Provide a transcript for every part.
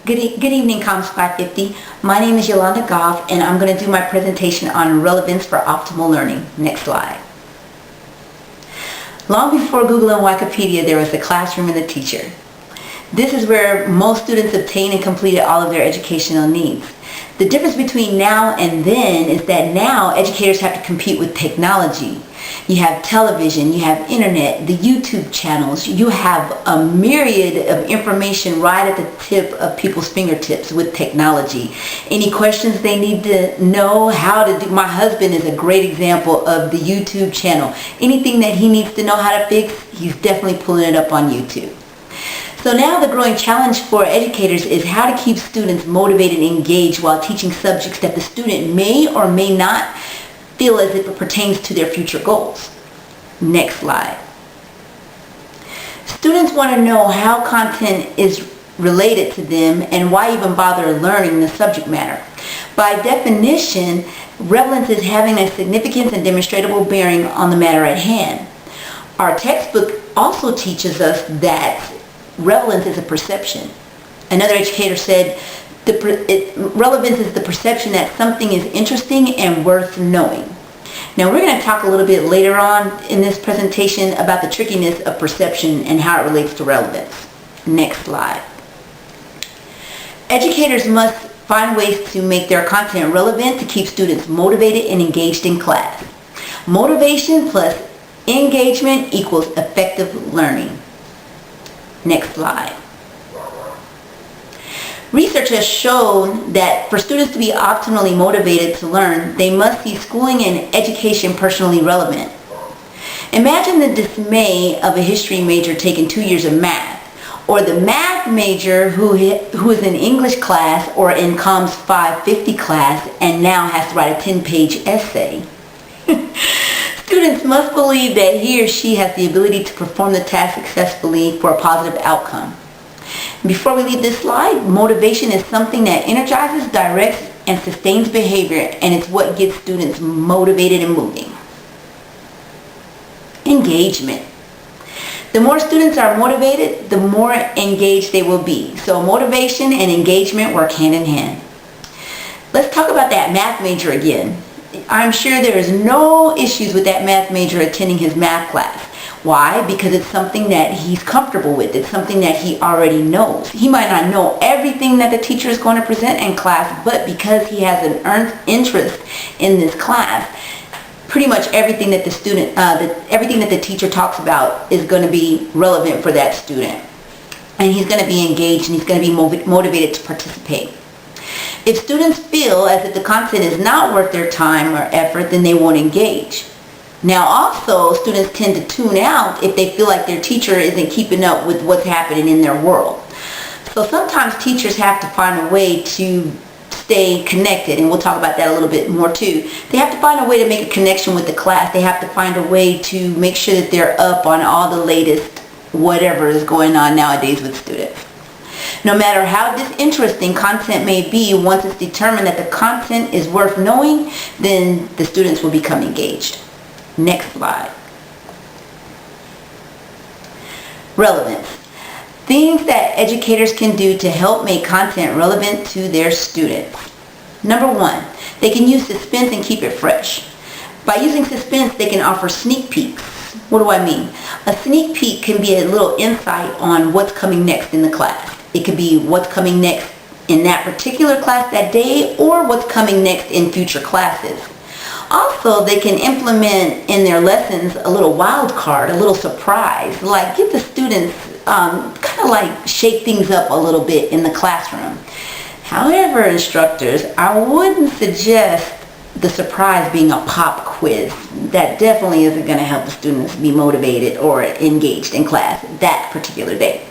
Good evening, COMS550. My name is Yolanda Goff, and I'm going to do my presentation on relevance for optimal learning. Next slide. Long before Google and Wikipedia, there was the classroom and the teacher. This is where most students obtained and completed all of their educational needs. The difference between now and then is that now educators have to compete with technology. You have television, you have internet, the YouTube channels, you have a myriad of information right at the tip of people's fingertips with technology. Any questions they need to know how to do? My husband is a great example of the YouTube channel. Anything that he needs to know how to fix, he's definitely pulling it up on YouTube. So now the growing challenge for educators is how to keep students motivated and engaged while teaching subjects that the student may or may not feel as if it pertains to their future goals. Next slide. Students want to know how content is related to them and why even bother learning the subject matter. By definition, relevance is having a significant and demonstrable bearing on the matter at hand. Our textbook also teaches us that relevance is a perception. Another educator said, relevance is the perception that something is interesting and worth knowing. Now we're going to talk a little bit later on in this presentation about the trickiness of perception and how it relates to relevance. Next slide. Educators must find ways to make their content relevant to keep students motivated and engaged in class. Motivation plus engagement equals effective learning. Next slide. Research has shown that for students to be optimally motivated to learn, they must see schooling and education personally relevant. Imagine the dismay of a history major taking 2 years of math, or the math major who is in English class or in COMS550 class and now has to write a 10-page essay. Students must believe that he or she has the ability to perform the task successfully for a positive outcome. Before we leave this slide, motivation is something that energizes, directs, and sustains behavior, and it's what gets students motivated and moving. Engagement. The more students are motivated, the more engaged they will be. So motivation and engagement work hand in hand. Let's talk about that math major again. I'm sure there is no issues with that math major attending his math class. Why? Because it's something that he's comfortable with. It's something that he already knows. He might not know everything that the teacher is going to present in class, but because he has an earned interest in this class, pretty much everything that everything that the teacher talks about is going to be relevant for that student. And he's going to be engaged and he's going to be motivated to participate. If students feel as if the content is not worth their time or effort, then they won't engage. Now also, students tend to tune out if they feel like their teacher isn't keeping up with what's happening in their world. So sometimes teachers have to find a way to stay connected, and we'll talk about that a little bit more too. They have to find a way to make a connection with the class. They have to find a way to make sure that they're up on all the latest whatever is going on nowadays with students. No matter how disinteresting content may be, once it's determined that the content is worth knowing, then the students will become engaged. Next slide. Relevance. Things that educators can do to help make content relevant to their students. Number one, they can use suspense and keep it fresh. By using suspense, they can offer sneak peeks. What do I mean? A sneak peek can be a little insight on what's coming next in the class. It could be what's coming next in that particular class that day or what's coming next in future classes. Also, they can implement in their lessons a little wild card, a little surprise, like get the students kind of like shake things up a little bit in the classroom. However, instructors, I wouldn't suggest the surprise being a pop quiz. That definitely isn't going to help the students be motivated or engaged in class that particular day.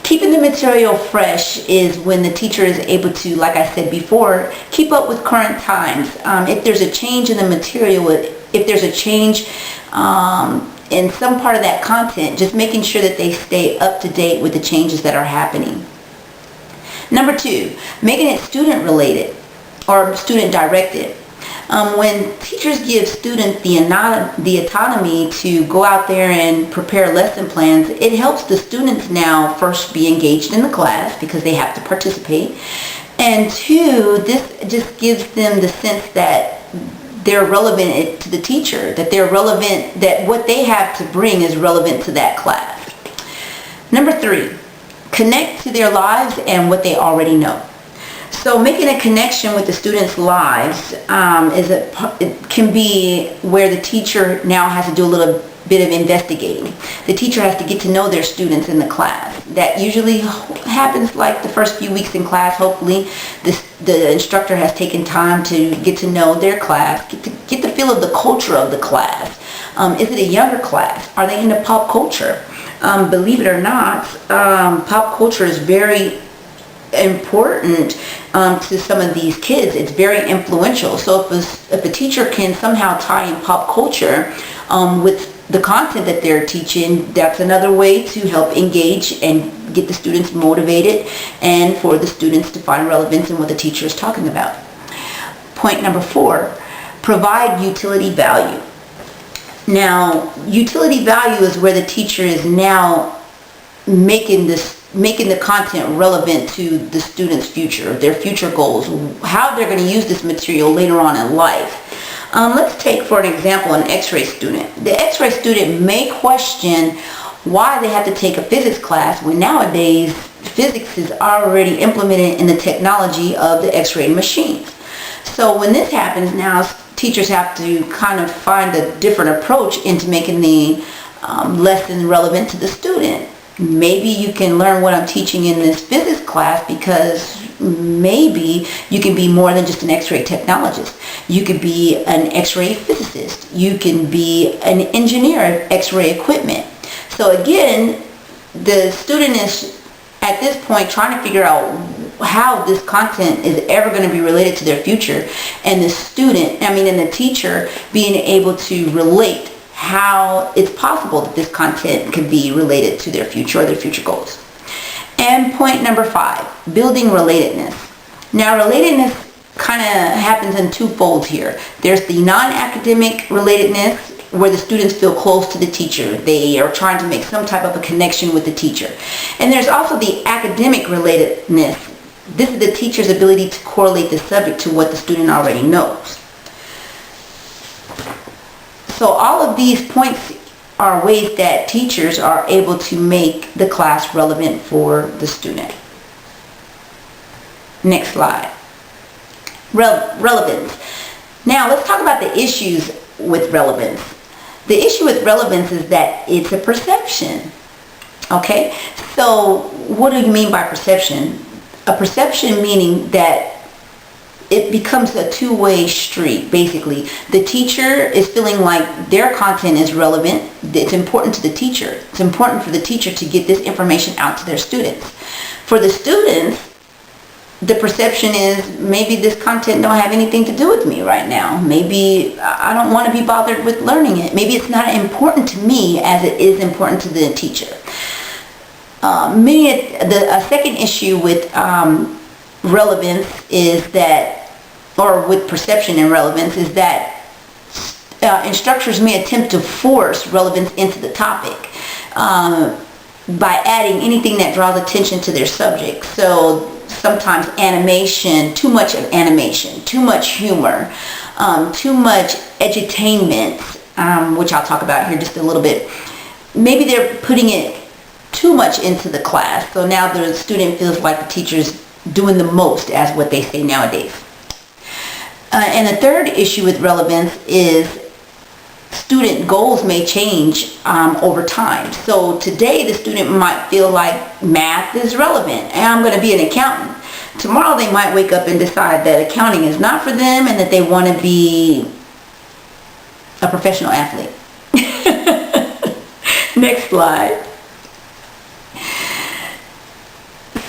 Keeping the material fresh is when the teacher is able to, like I said before, keep up with current times. If there's a change in the material, if there's a change in some part of that content, just making sure that they stay up to date with the changes that are happening. Number two, making it student related or student directed. When teachers give students the autonomy to go out there and prepare lesson plans, it helps the students now first be engaged in the class because they have to participate. And two, this just gives them the sense that they're relevant to the teacher, that they're relevant, that what they have to bring is relevant to that class. Number 3, connect to their lives and what they already know. So making a connection with the students' lives it can be where the teacher now has to do a little bit of investigating. The teacher has to get to know their students in the class. That usually happens like the first few weeks in class. Hopefully the instructor has taken time to get to know their class, get the feel of the culture of the class. Is it a younger class? Are they into pop culture? Believe it or not, pop culture is very important to some of these kids. It's very influential. So if a teacher can somehow tie in pop culture with the content that they're teaching, that's another way to help engage and get the students motivated and for the students to find relevance in what the teacher is talking about. Point number 4, provide utility value. Now, utility value is where the teacher is now making the content relevant to the student's future, their future goals, how they're going to use this material later on in life. Let's take, for an example, an X-ray student. The X-ray student may question why they have to take a physics class when nowadays physics is already implemented in the technology of the X-ray machines. So when this happens now, teachers have to kind of find a different approach into making the lesson relevant to the student. Maybe you can learn what I'm teaching in this physics class because maybe you can be more than just an X-ray technologist. You could be an X-ray physicist. You can be an engineer of X-ray equipment. So again, the student is at this point trying to figure out how this content is ever going to be related to their future, and the teacher being able to relate how it's possible that this content could be related to their future or their future goals. And point number 5, building relatedness. Now, relatedness kind of happens in twofold here. There's the non-academic relatedness, where the students feel close to the teacher. They are trying to make some type of a connection with the teacher. And there's also the academic relatedness. This is the teacher's ability to correlate the subject to what the student already knows. So all of these points are ways that teachers are able to make the class relevant for the student. Next slide. Relevance. Now let's talk about the issues with relevance. The issue with relevance is that it's a perception. Okay? So what do you mean by perception? A perception meaning that it becomes a two-way street, basically. The teacher is feeling like their content is relevant. It's important to the teacher. It's important for the teacher to get this information out to their students. For the students, the perception is maybe this content don't have anything to do with me right now. Maybe I don't want to be bothered with learning it. Maybe it's not important to me as it is important to the teacher. A second issue with relevance is that, or with perception and relevance, is that instructors may attempt to force relevance into the topic by adding anything that draws attention to their subject. So sometimes animation, too much of animation, too much humor, too much edutainment, which I'll talk about here just a little bit. Maybe they're putting it too much into the class, so now the student feels like the teacher's doing the most, as what they say nowadays. And the third issue with relevance is student goals may change over time. So today the student might feel like math is relevant and I'm going to be an accountant. Tomorrow they might wake up and decide that accounting is not for them and that they want to be a professional athlete. Next slide.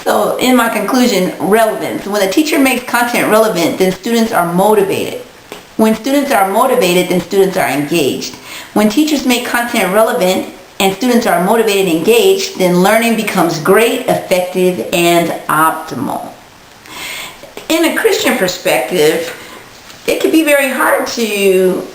So in my conclusion, relevance. When a teacher makes content relevant, then students are motivated. When students are motivated, then students are engaged. When teachers make content relevant and students are motivated and engaged, then learning becomes great, effective, and optimal. In a Christian perspective, it can be very hard to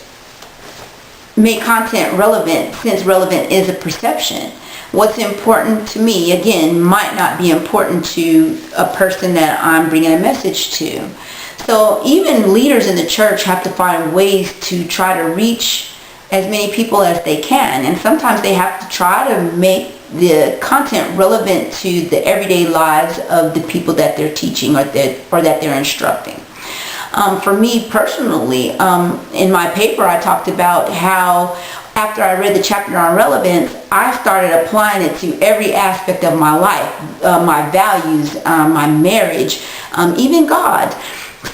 make content relevant, since relevant is a perception. What's important to me, again, might not be important to a person that I'm bringing a message to. So even leaders in the church have to find ways to try to reach as many people as they can, and sometimes they have to try to make the content relevant to the everyday lives of the people that they're teaching or that they're instructing. For me personally, in my paper I talked about how after I read the chapter on relevance, I started applying it to every aspect of my life, my values, my marriage, even God.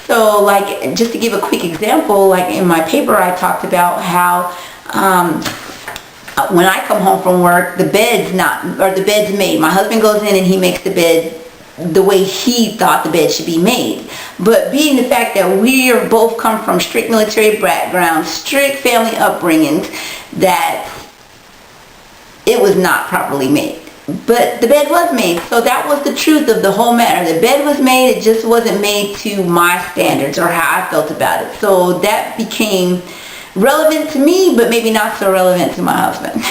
So like, just to give a quick example, like in my paper I talked about how when I come home from work, the bed's made. My husband goes in and he makes the bed the way he thought the bed should be made. But being the fact that we are both come from strict military backgrounds, strict family upbringings, that it was not properly made. But the bed was made, so that was the truth of the whole matter. The bed was made, it just wasn't made to my standards or how I felt about it. So that became relevant to me, but maybe not so relevant to my husband.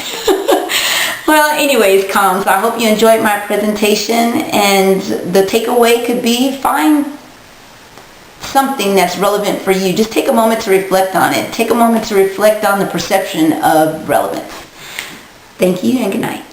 Well, anyways, COMS, I hope you enjoyed my presentation, and the takeaway could be find something that's relevant for you. Just take a moment to reflect on it. Take a moment to reflect on the perception of relevance. Thank you and good night.